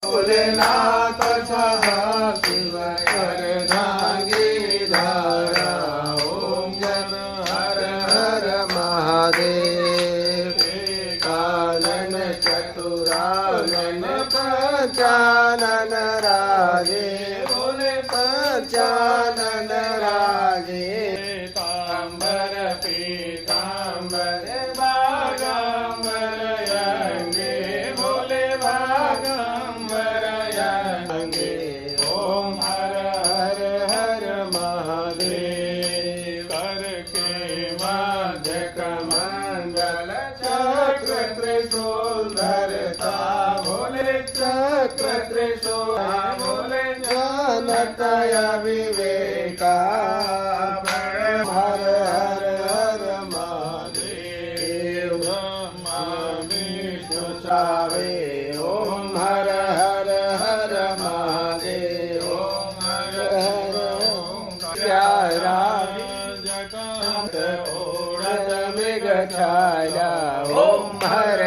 भोलेनाथ सदा शिव अर्धांगी धारा ओम जन हर हर महादेव कानन चतुरानन पंचानन राजे भोले पंचानन राजे तांबर पीतांबर बागांबर यंगे भोले बागांबर यंगे ओम हर हर हर महादेव कर के मध्य कमंडल चक्र त्रिशूल धरता भोले चक्र त्रिशूल भोले जानतय विवेका हर हर हर महादेव विष्णु सावे ओम हर हर हर महादेव ओम हर हर प्यारा जगत ओढ़त मृग छाया ओम हर